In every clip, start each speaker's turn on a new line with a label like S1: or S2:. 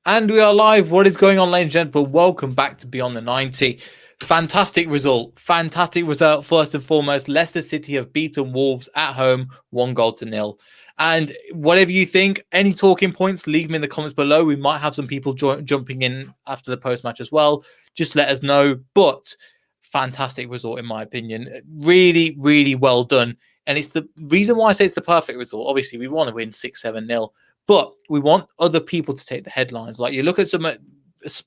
S1: And we are live. What is going on, ladies and gentlemen? Welcome back to Beyond the 90. Fantastic result. Fantastic result. First and foremost, Leicester City have beaten Wolves at home, 1-0. And whatever you think, any talking points, leave them in the comments below. We might have some people jumping in after the post-match as well. Just let us know. But fantastic result, in my opinion. Really, really well done. And it's the reason why I say it's the perfect result. Obviously, we want to win 6-7-0. But we want other people to take the headlines. Like you look at some,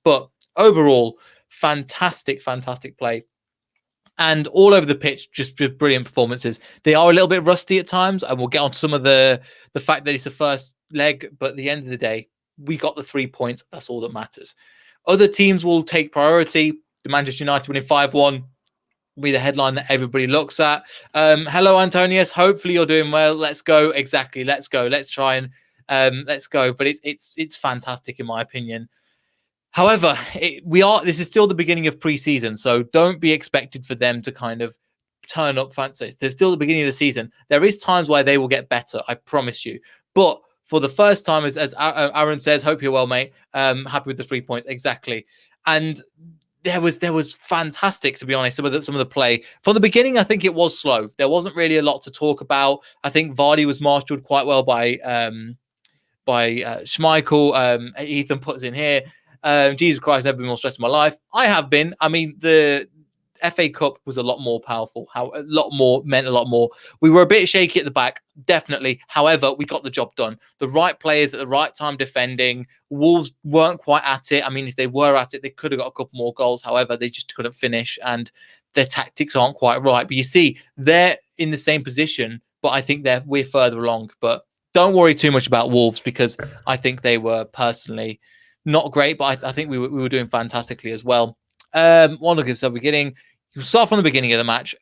S1: but overall, fantastic play. And all over the pitch, just brilliant performances. They are a little bit rusty at times, and we'll get on to some of the fact that it's the first leg. But at the end of the day, we got the 3 points. That's all that matters. Other teams will take priority. The Manchester United winning 5-1 will be the headline that everybody looks at. Hello, Antonius. Hopefully you're doing well. Let's go. Exactly. Let's go. Let's try and let's go. But it's fantastic in my opinion. However, this is still the beginning of pre-season, so don't be expected for them to kind of turn up fancy. There's still the beginning of the season. There is times where they will get better, I promise you. But for the first time, as Aaron says, hope you're well, mate. Happy with the 3 points, exactly. And there was fantastic, to be honest. Some of the play from the beginning, I think it was slow. There wasn't really a lot to talk about. I think Vardy was marshaled quite well by Schmeichel. Ethan puts in here. Jesus Christ, never been more stressed in my life. I have been. I mean, the FA Cup was a lot more powerful. Meant a lot more. We were a bit shaky at the back, definitely. However, we got the job done. The right players at the right time defending. Wolves weren't quite at it. I mean, if they were at it, they could have got a couple more goals. However, they just couldn't finish, and their tactics aren't quite right. But you see, they're in the same position, but I think we're further along. But don't worry too much about Wolves because I think they were personally not great, but I think we were doing fantastically as well. One look at the beginning. You start from the beginning of the match.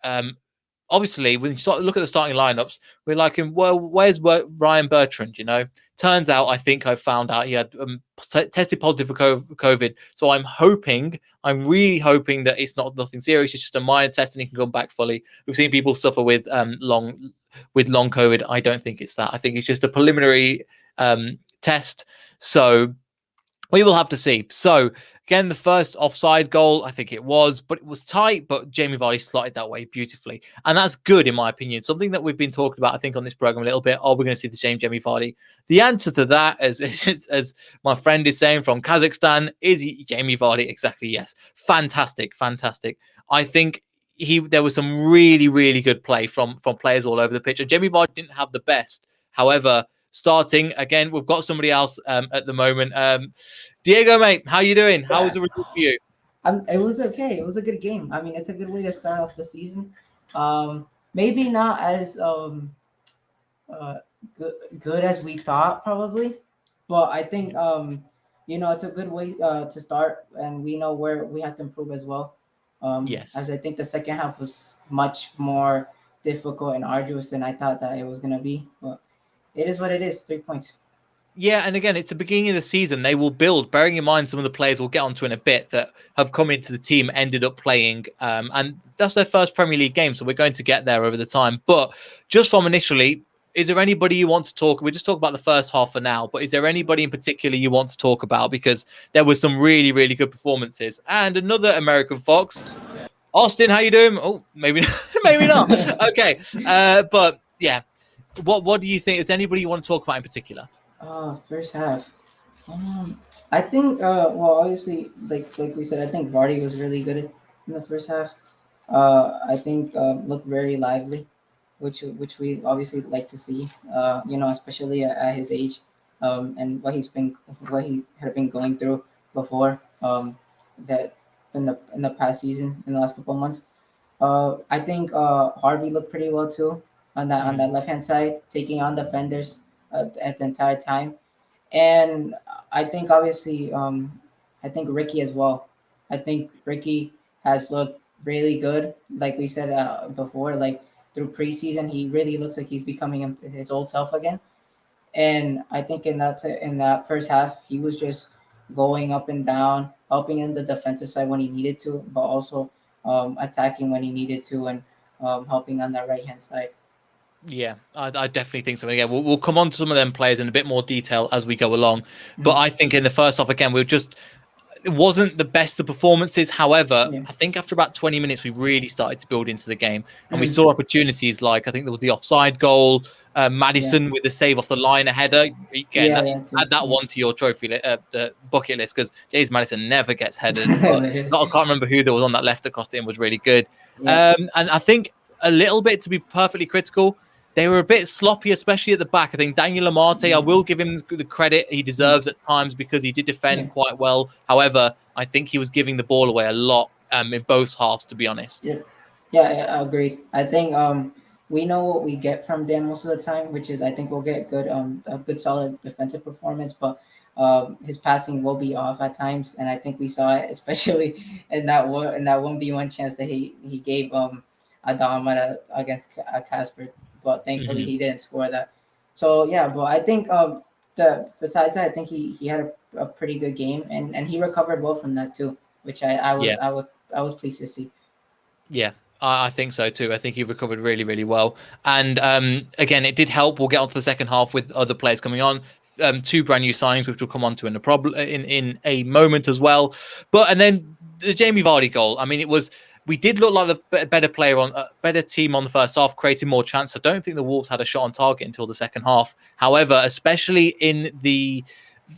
S1: Obviously, when you look at the starting lineups, we're like, well, where's Ryan Bertrand? You know, turns out I think I found out he had tested positive for COVID. So I'm really hoping that it's nothing serious. It's just a minor test and he can come back fully. We've seen people suffer with long COVID. I don't think it's that. I think it's just a preliminary test. So we will have to see. So, again, the first offside goal, I think it was, but it was tight, but Jamie Vardy slotted that way beautifully. And that's good, in my opinion. Something that we've been talking about, I think, on this program a little bit. We're going to see the same Jamie Vardy. The answer to that, as my friend is saying from Kazakhstan, is Jamie Vardy. Exactly, yes. Fantastic. I think there was some really, really good play from players all over the pitch. And Jamie Vardy didn't have the best. However, starting again, we've got somebody else at the moment. Diego, mate, how you doing? How was the result for you?
S2: It was okay. It was a good game. I mean, it's a good way to start off the season. Maybe not as uh, good as we thought, probably, but I think it's a good way to start, and we know where we have to improve as well.
S1: Yes.
S2: As I think the second half was much more difficult and arduous than I thought that it was gonna be, but it is what it is. 3 points.
S1: Yeah, and again, it's the beginning of the season. They will build, bearing in mind some of the players we'll get onto in a bit that have come into the team, ended up playing, and that's their first Premier League game, so we're going to get there over the time. But just from initially, is there anybody you want to talk? We'll just talk about the first half for now, but is there anybody in particular you want to talk about? Because there was some really, really good performances. And another American Fox. Austin, how you doing? Oh, maybe maybe not. Okay. But yeah. What do you think? Is there anybody you want to talk about in particular?
S2: First half. I think. Well, obviously, like we said, I think Vardy was really good in the first half. I think looked very lively, which we obviously like to see. Especially at his age, and what he had been going through before. That in the past season, in the last couple of months. I think Harvey looked pretty well too on that left hand side, taking on defenders at the entire time. And I think obviously, I think Ricky as well. I think Ricky has looked really good, like we said before. Like through preseason, he really looks like he's becoming his old self again. And I think in that first half, he was just going up and down, helping in the defensive side when he needed to, but also attacking when he needed to, and helping on that right hand side.
S1: Yeah, I definitely think so. And again, we'll come on to some of them players in a bit more detail as we go along. But
S2: Mhm.
S1: I think in the first half, again, it wasn't the best of performances. However,
S2: Yeah.
S1: I think after about 20 minutes, we really started to build into the game and we
S2: Mhm.
S1: saw opportunities like I think there was the offside goal,
S2: Yeah.
S1: Madison with the save off the line, a header. Again,
S2: Yeah. That too.
S1: add that
S2: Yeah.
S1: one to your the bucket list because James Madison never gets headers. But
S2: Literally.
S1: I can't remember who there was on that left across the end was really good.
S2: Yeah.
S1: And I think a little bit to be perfectly critical. They were a bit sloppy, especially at the back. I think Daniel Amate, I will give him the credit he
S2: Mm.
S1: deserves at times because he did
S2: Yeah.
S1: defend quite well. However, I think he was giving the ball away a lot in both halves, to be honest.
S2: Yeah. Yeah. I agree. I think we know what we get from Dan most of the time, which is I think we'll get good a good solid defensive performance, but his passing will be off at times, and I think we saw it especially in that 1v1 chance that he gave Adam against Casper, but thankfully
S1: Hmm.
S2: he didn't score that. So yeah, but I think the besides that, I think he had a pretty good game, and he recovered well from that too, which
S1: Yeah.
S2: I was pleased to see.
S1: Yeah, I think so too. I think he recovered really, really well. And again, it did help. We'll get on to the second half with other players coming on. Two brand new signings, which we'll come on to in a moment as well. But and then the Jamie Vardy goal. I mean, we did look like the better player on a better team on the first half, creating more chance. I don't think the Wolves had a shot on target until the second half. However, especially in the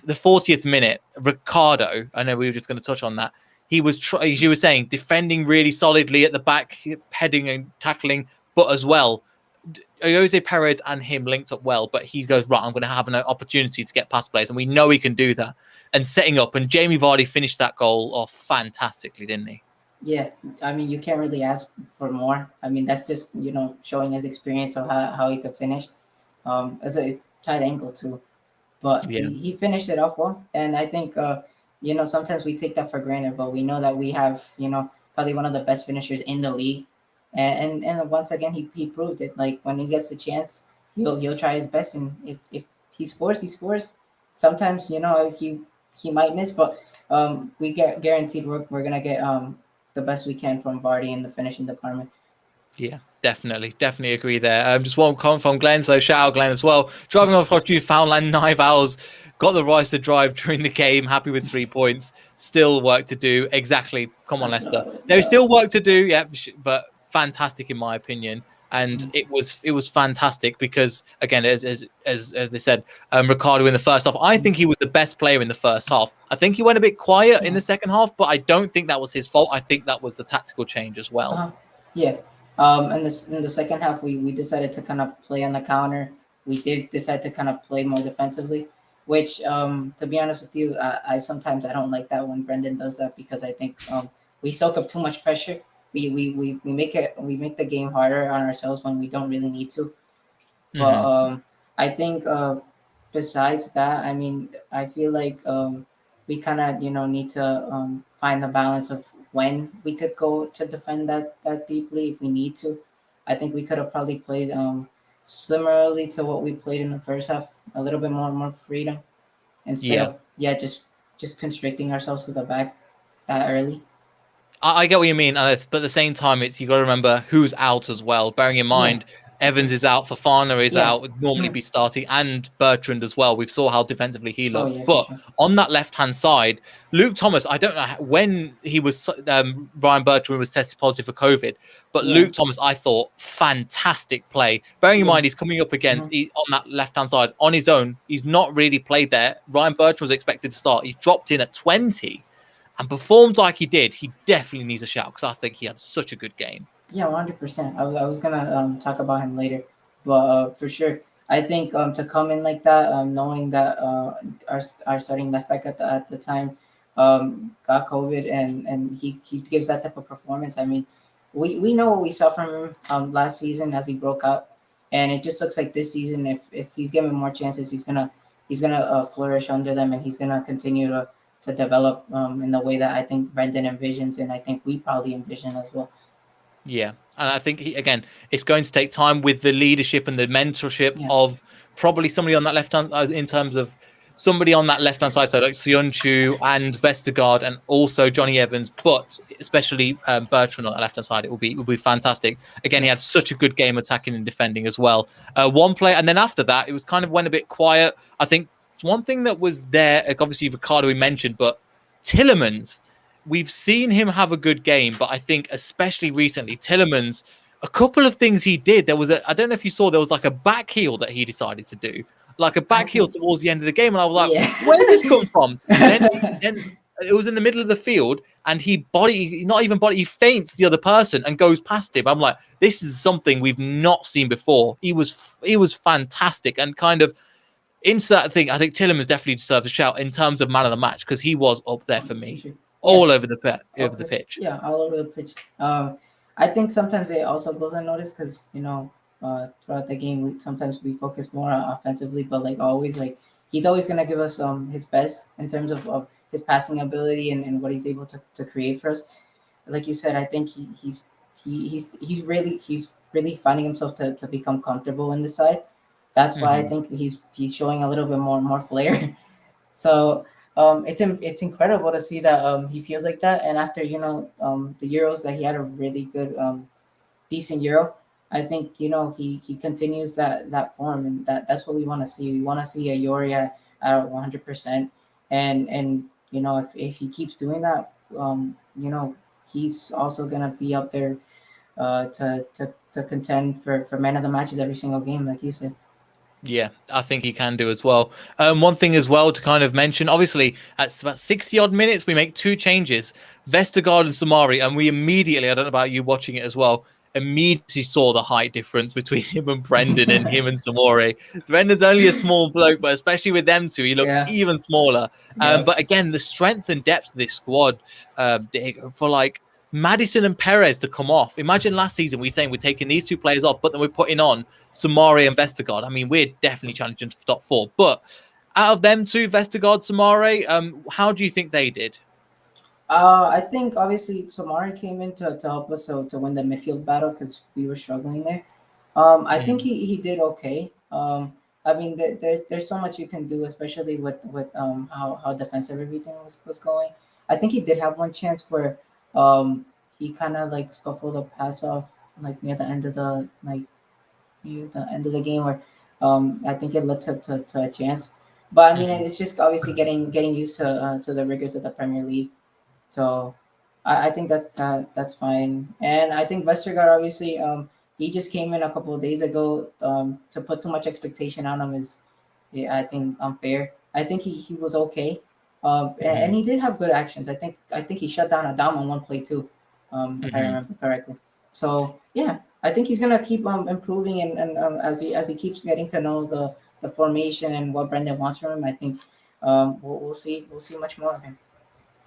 S1: 40th minute, Ricardo. I know we were just going to touch on that. He was, as you were saying, defending really solidly at the back, heading and tackling, but as well, Jose Perez and him linked up well. But he goes, right, I'm going to have an opportunity to get past players, and we know he can do that. And setting up, and Jamie Vardy finished that goal off fantastically, didn't he?
S2: Yeah, I mean, you can't really ask for more. I mean, that's just showing his experience of how he could finish. As a tight angle too, but
S1: Yeah.
S2: he finished it off well, and I think sometimes we take that for granted, but we know that we have probably one of the best finishers in the league, and once again he proved it. Like when he gets the chance, he'll try his best, and if he scores, he scores. Sometimes he might miss, but we get guaranteed we're gonna get the best we can from Vardy in the finishing department.
S1: Yeah, definitely agree there. Just one comment from Glenn, so shout out Glenn as well. Driving across Newfoundland 9 hours, got the right to drive during the game. Happy with 3 points. Still work to do. Exactly. Come on, Leicester. There is still work to do. Yeah, but fantastic in my opinion. And
S2: Mhm.
S1: it was fantastic because again, as they said, Ricardo in the first half, I think he was the best player in the first half. I think he went a bit quiet in
S2: Yeah.
S1: the second half, but I don't think that was his fault. I think that was the tactical change as well.
S2: Uh-huh. Yeah. In the second half, we decided to kind of play on the counter. We did decide to kind of play more defensively, which, to be honest with you, I sometimes I don't like that when Brendan does that because I think we soak up too much pressure. We make the game harder on ourselves when we don't really need to. But
S1: Hmm.
S2: I think besides that, I mean, I feel like we kind of need to find the balance of when we could go to defend that deeply if we need to. I think we could have probably played similarly to what we played in the first half, a little bit more freedom instead
S1: Yeah.
S2: of just constricting ourselves to the back that early.
S1: I get what you mean, and but at the same time, it's you got to remember who's out as well. Bearing in
S2: Yeah,
S1: mind, Evans is out, Fafana is
S2: yeah.
S1: out, would normally
S2: Mhm.
S1: be starting, and Bertrand as well. We saw how defensively he
S2: Oh
S1: looked,
S2: yeah, for
S1: but
S2: sure.
S1: on that left hand side, Luke Thomas. I don't know when he was Ryan Bertrand was tested positive for COVID, but
S2: Yeah,
S1: Luke Thomas, I thought fantastic play. Bearing in
S2: yeah.
S1: mind, he's coming up against
S2: Hmm.
S1: on that left hand side on his own. He's not really played there. Ryan Bertrand was expected to start. He's dropped in at 20 and performed like he did, he definitely needs a shout because I think he had such a good game.
S2: Yeah, 100%. I was gonna talk about him later, but for sure, I think to come in like that, knowing that our starting left back at the time got COVID and he gives that type of performance. I mean, we know what we saw from him last season as he broke out, and it just looks like this season, if he's given more chances, he's gonna flourish under them, and he's gonna continue to develop in the way that I think Brendan envisions, and I think we probably envision as well.
S1: Yeah. And I think, again, it's going to take time with the leadership and the mentorship
S2: Yeah.
S1: of probably somebody on that left hand in terms of somebody on that left-hand side, so like Sionchu and Vestergaard and also Johnny Evans, but especially Bertrand on that left-hand side, it will be fantastic. Again, he had such a good game attacking and defending as well. One play, and then after that, it was kind of went a bit quiet. I think one thing that was there, like obviously Ricardo we mentioned, but Tielemans, we've seen him have a good game, but I think especially recently, Tielemans, a couple of things he did. There was I don't know if you saw, there was like a back heel that he decided to do, like a back heel towards the end of the game, and I was like,
S2: Yeah.
S1: where did this come from? Then it was in the middle of the field, and he feints the other person and goes past him. I'm like, this is something we've not seen before. He was fantastic, and kind of into that thing. I think Tielemans definitely deserves a shout in terms of man of the match, because he was up there for me, all over the pitch.
S2: Yeah, all over the pitch. I think sometimes it also goes unnoticed because throughout the game, sometimes we focus more on offensively, but like always, like he's always gonna give us his best in terms of his passing ability and what he's able to create for us. Like you said, I think he's really finding himself to become comfortable in the side. That's why I think he's showing a little bit more flair. So it's incredible to see that he feels like that. And after the Euros, that he had a really good decent Euro. I think he continues that form, and that's what we want to see. We want to see a Yori at 100%, and if he keeps doing that, he's also gonna be up there to contend for man of the matches every single game, like you said.
S1: Yeah, I think he can do as well. One thing as well to kind of mention, obviously, at about 60 odd minutes, we make two changes, Vestergaard and Samari, and we immediately, I don't know about you watching it as well, immediately saw the height difference between him and Brendan and him and Samori. Brendan's only a small bloke, but especially with them two, he looks even smaller. But again, the strength and depth of this squad, for like Maddison and Perez to come off. Imagine last season we're saying we're taking these two players off, but then we're putting on Samari and Vestergaard. I mean, we're definitely challenging for top four. But out of them two, Vestergaard, Samari, how do you think they did?
S2: I think obviously Samari came in to help us to win the midfield battle because we were struggling there. I think he did okay. I mean, there's so much you can do, especially with how defensive everything was going. I think he did have one chance where he kind of like scuffled a pass off like near the end of the game where I think it led to a chance. But I mean, it's just obviously getting used to the rigors of the Premier League. So I think that's fine. And I think Vestergaard obviously he just came in a couple of days ago. To put too much expectation on him is, I think, unfair. I think he was okay. And he did have good actions. I think he shut down Adam on one play too, if I remember correctly. So yeah, I think he's gonna keep improving and as he keeps getting to know the formation and what Brendan wants from him. I think we'll see much more of him.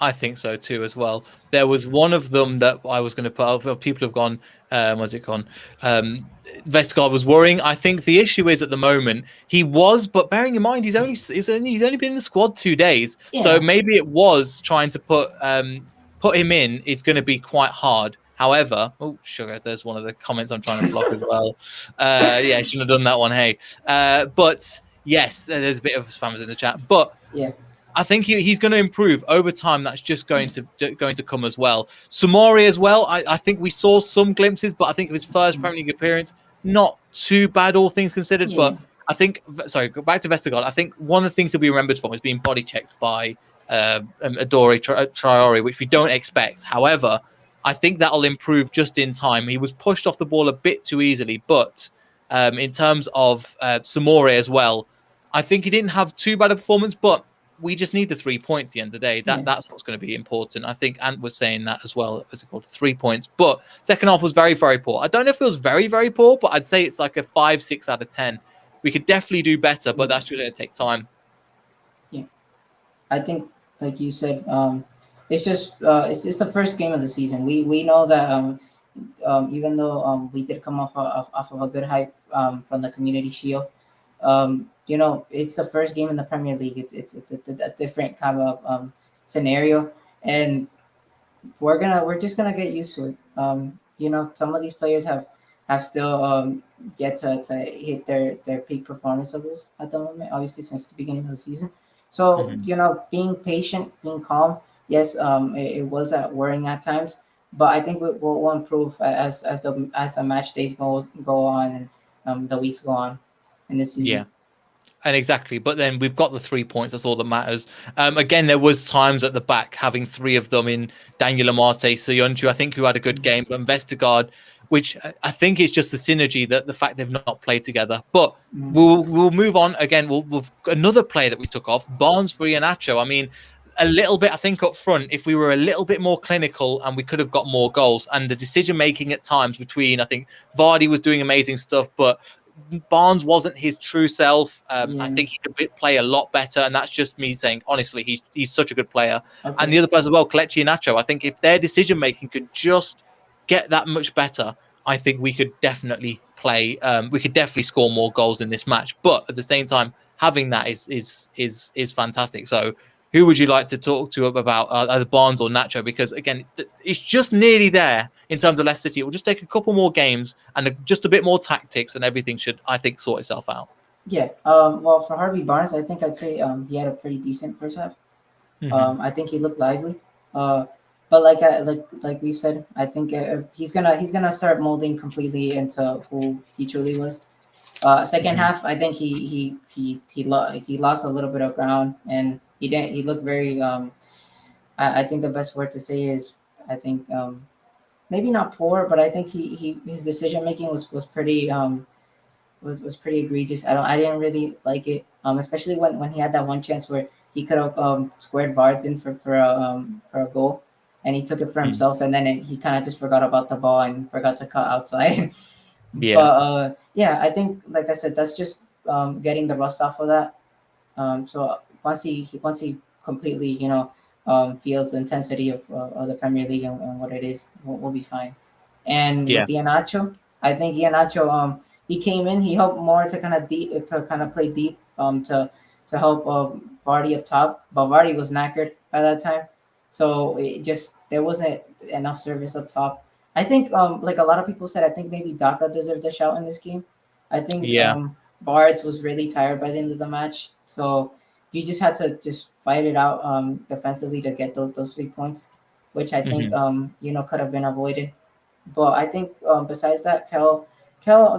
S1: I think so too, as well. There was one of them that I was going to put up. People have gone. What's it gone? Vestergaard was worrying. I think the issue is at the moment he was, but bearing in mind he's only been in the squad 2 days, so maybe it was trying to put him in is going to be quite hard. However, oh sugar, there's one of the comments I'm trying to block as well. Yeah, I shouldn't have done that one. Hey, but yes, there's a bit of spammers in the chat, but
S2: yeah.
S1: I think he's going to improve over time. That's just going to come as well. Samori as well. I think we saw some glimpses, but I think of his first Premier League appearance, not too bad, all things considered. But I think, sorry, go back to Vestergaard. I think one of the things that we remembered from is being body checked by Adore Traore, which we don't expect. However, I think that'll improve just in time. He was pushed off the ball a bit too easily, but in terms of Samori as well, I think he didn't have too bad a performance, but we just need the 3 points at the end of the day. That's what's going to be important. I think Ant was saying that as well. What's it called? 3 points. But second half was very, very poor. I don't know if it was very, very poor, but I'd say it's like a 5, 6 out of 10. We could definitely do better, but that's just going to take time.
S2: Yeah, I think, like you said, it's just it's the first game of the season. We know that even though we did come off of a good hype from the Community Shield. It's the first game in the Premier League. It's a different kind of scenario, and we're just gonna get used to it. Some of these players have still yet to hit their peak performance levels at the moment. Obviously, since the beginning of the season. So
S1: Mhm.
S2: being patient, being calm. Yes, it was worrying at times, but I think we'll improve as the match days go on and the weeks go on in this
S1: Yeah.
S2: season.
S1: And exactly, but then we've got the 3 points. That's all that matters. Again, there was times at the back having three of them in Daniel Amate, Soyuncu, I think, who had a good game, but Vestergaard, which I think is just the synergy that the fact they've not played together. But
S2: Mm.
S1: we'll move on again. We've another player that we took off, Barnes for Iheanacho. I mean, a little bit, I think, up front, if we were a little bit more clinical and we could have got more goals, and the decision making at times between, I think Vardy was doing amazing stuff, but Barnes wasn't his true self. I
S2: Yeah.
S1: think he could play a lot better, and that's just me saying honestly, he's such a good player. And
S2: Okay.
S1: the other players as well, Kelechi and Nacho. I think if their decision making could just get that much better, I think we could definitely play. We could definitely score more goals in this match. But at the same time, having that is fantastic. So, who would you like to talk to about either Barnes or Nacho? Because again, it's just nearly there in terms of Leicester City. It will just take a couple more games and just a bit more tactics, and everything should, I think, sort itself out.
S2: Yeah. Well, for Harvey Barnes, I think I'd say he had a pretty decent first half.
S1: Hmm.
S2: I think he looked lively. Uh, but like we said, I think he's gonna start molding completely into who he truly was. Second
S1: Hmm.
S2: half, I think he lost a little bit of ground, and he looked very. I think the best word to say is, I think, maybe not poor, but I think his decision making was pretty was pretty egregious. I didn't really like it. Especially when he had that one chance where he could have squared Vards in for a goal, and he took it for himself, and then he kind of just forgot about the ball and forgot to cut outside.
S1: Yeah.
S2: But yeah, I think, like I said, that's just getting the rust off of that. So once he completely feels the intensity of the Premier League and what it is, we'll be fine. And
S1: Yeah.
S2: with Iheanacho, I think Iheanacho he came in, he helped more to kind of play deep, to help Vardy up top, but Vardy was knackered by that time, so it just there wasn't enough service up top. I think like a lot of people said, I think maybe Daka deserved a shout in this game. I think
S1: Yeah.
S2: Bards was really tired by the end of the match, so you just had to just fight it out defensively to get those 3 points, which I think
S1: Hmm.
S2: could have been avoided. But I think besides that, Kel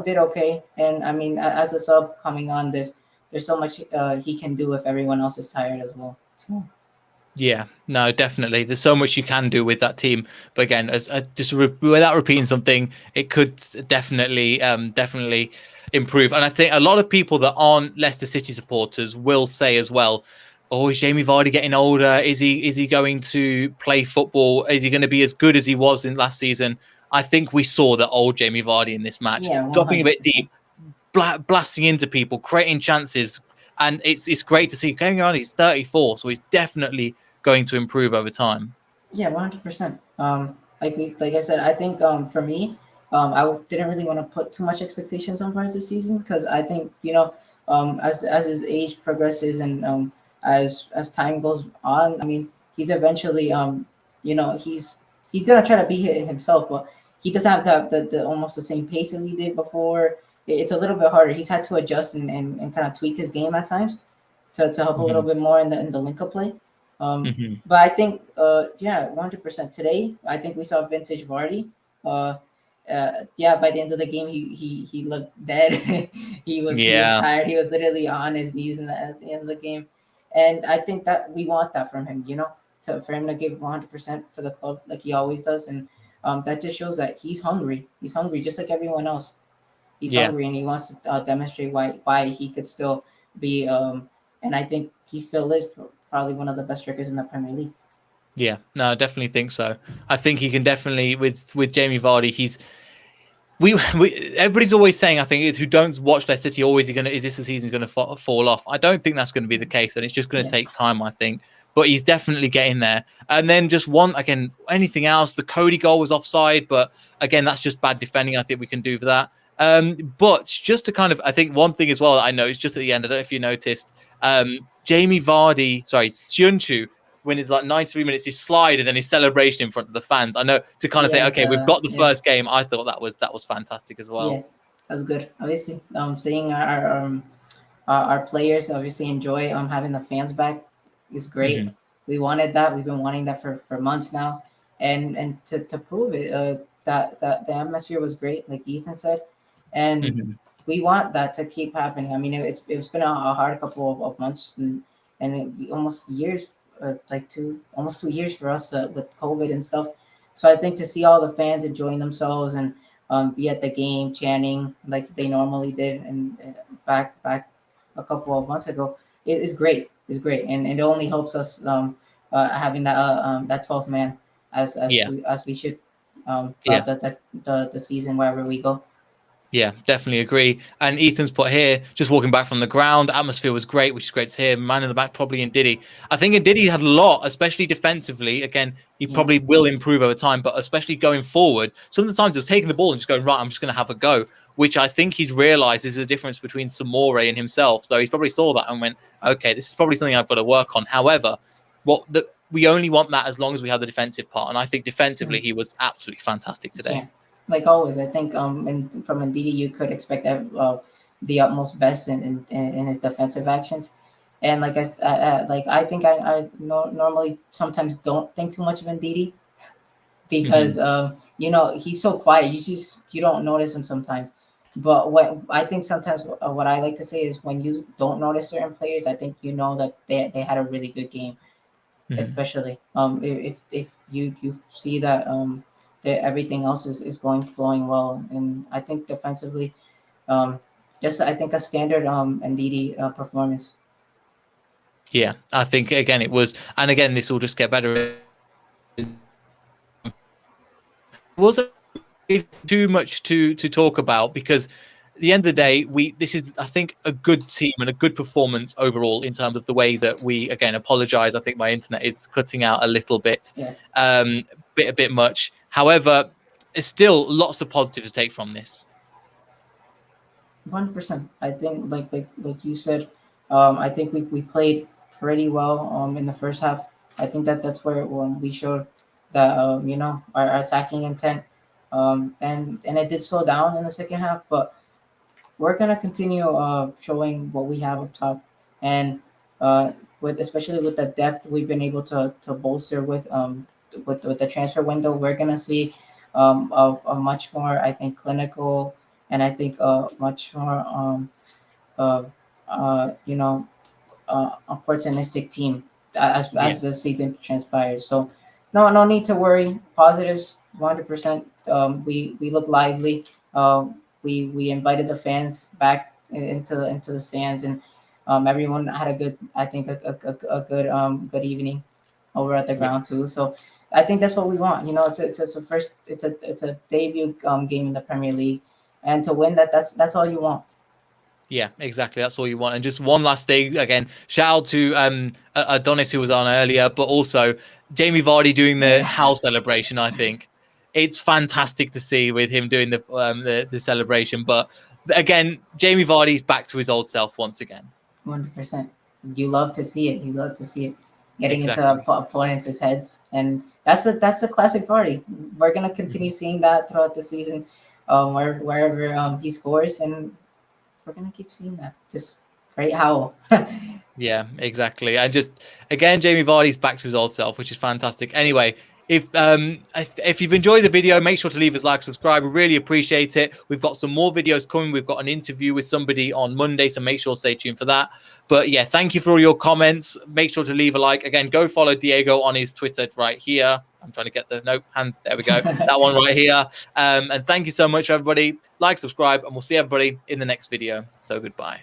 S2: did okay, and I mean, as a sub coming on, there's so much he can do if everyone else is tired as well. So
S1: Yeah, no, definitely. There's so much you can do with that team, but again, as just without repeating something, it could definitely improve. And I think a lot of people that aren't Leicester City supporters will say as well, "Oh, is Jamie Vardy getting older? Is he going to play football? Is he going to be as good as he was in last season?" I think we saw the old Jamie Vardy in this match,
S2: yeah, one
S1: dropping a
S2: hundred
S1: bit
S2: percent.
S1: deep, blasting into people, creating chances, and it's great to see. Going on, he's 34, so he's definitely going to improve over time.
S2: Yeah, 100%. Like I said, I think for me, didn't really want to put too much expectations on Barnes this season because I think as his age progresses and as time goes on, I mean, he's eventually he's gonna try to be it himself, but he doesn't have the almost the same pace as he did before. It's a little bit harder. He's had to adjust and kind of tweak his game at times to help a little
S1: Hmm.
S2: bit more in the link up play.
S1: Hmm.
S2: But I think, yeah, 100% today. I think we saw vintage Vardy. Uh, yeah, by the end of the game, he looked dead. he was
S1: Yeah,
S2: tired. He was literally on his knees at the end of the game, and I think that we want that from him. For him to give 100% for the club like he always does, and that just shows that he's hungry. He's hungry just like everyone else. He's
S1: yeah,
S2: hungry, and he wants to demonstrate why he could still be. And I think he still is probably one of the best strikers in the Premier League.
S1: yeah. No, I definitely think so. I think he can definitely with Jamie Vardy. We everybody's always saying, I think, who don't watch Leicester City, always is this the season's going to fall off? I don't think that's going to be the case, and it's just going to
S2: Yeah.
S1: take time, I think. But he's definitely getting there. And then just one again, anything else? The Cody goal was offside, but again, that's just bad defending. I think we can do for that. But just to kind of, I think one thing as well that I know is just at the end. I don't know if you noticed, Jamie Vardy, sorry, Syunchu, when it's like 93 minutes, his slide and then his celebration in front of the fans. I know to kind of say,
S2: Yes.
S1: okay, we've got the
S2: Yeah.
S1: first game. I thought that was fantastic as well.
S2: Yeah. That's good. Obviously, seeing our players obviously enjoy having the fans back is great.
S1: Hmm.
S2: We wanted that. We've been wanting that for months now, and to prove it, that the atmosphere was great, like Ethan said, and
S1: Hmm.
S2: we want that to keep happening. I mean, it's been a hard couple of months and almost years, like almost 2 years for us with COVID and stuff. So I think to see all the fans enjoying themselves and be at the game chanting like they normally did and back a couple of months ago, it is great. It's great, and it only helps us having that 12th man
S1: Yeah.
S2: as we should
S1: Yeah.
S2: throughout the season wherever we go.
S1: Yeah, definitely agree. And Ethan's put here, just walking back from the ground, atmosphere was great, which is great to hear. Man in the back, probably in Diddy. I think in Diddy had a lot, especially defensively. Again, he
S2: Yeah,
S1: probably will improve over time, but especially going forward, sometimes it's taking the ball and just going, right, I'm just going to have a go, which I think he's realized is the difference between Samore and himself. So he's probably saw that and went, okay, this is probably something I've got to work on. However, we only want that as long as we have the defensive part. And I think defensively, he was absolutely fantastic today.
S2: yeah. Like always, I think and from Ndidi you could expect the utmost best in his defensive actions. And like I think I normally sometimes don't think too much of Ndidi
S1: Hmm.
S2: because he's so quiet. You don't notice him sometimes. But what I think sometimes what I like to say is when you don't notice certain players, I think you know that they had a really good game,
S1: Hmm.
S2: especially if you see that that everything else is going flowing well. And I think defensively, um, just I think a standard Ndidi performance.
S1: Yeah, I think again it was, and again this will just get better. Wasn't too much to talk about because at the end of the day, this is I think a good team and a good performance overall in terms of the way that we again apologize. I think my internet is cutting out a little bit,
S2: Yeah,
S1: a bit much. However, it's still lots of positive to take from this.
S2: 100%. I think like you said, I think we played pretty well in the first half. I think that's where when we showed that our attacking intent, and it did slow down in the second half, but we're gonna continue showing what we have up top, and with especially with the depth we've been able to bolster with the transfer window, we're gonna see a much more I think clinical and I think much more uh, you know opportunistic team
S1: Yeah,
S2: as the season transpires. So no need to worry. Positives 100%. We look lively. We invited the fans back into the stands and everyone had a good I think a good good evening over at the
S1: yeah.
S2: ground too. So I think that's what we want. It's a first it's a debut game in the Premier League, and to win that's all you want.
S1: Yeah, exactly. That's all you want. And just one last thing, again, shout out to Adonis who was on earlier, but also Jamie Vardy doing the
S2: Yeah.
S1: house celebration. I think it's fantastic to see with him doing the celebration. But again, Jamie Vardy's back to his old self once again.
S2: 100%. You love to see it. You love to see it getting into
S1: Exactly.
S2: opponents' heads, and that's a classic party. We're gonna continue
S1: Mhm.
S2: seeing that throughout the season, wherever he scores, and we're gonna keep seeing that. Just great howl.
S1: Yeah, exactly. And just again, Jamie Vardy's back to his old self, which is fantastic. Anyway, if you've enjoyed the video, make sure to leave us a like, subscribe. We really appreciate it. We've got some more videos coming. We've got an interview with somebody on Monday, so make sure to stay tuned for that. But yeah, thank you for all your comments. Make sure to leave a like. Again, go follow Diego on his Twitter right here. I'm trying to get the hands. There we go. That one right here. And thank you so much, everybody. Like, subscribe, and we'll see everybody in the next video. So goodbye.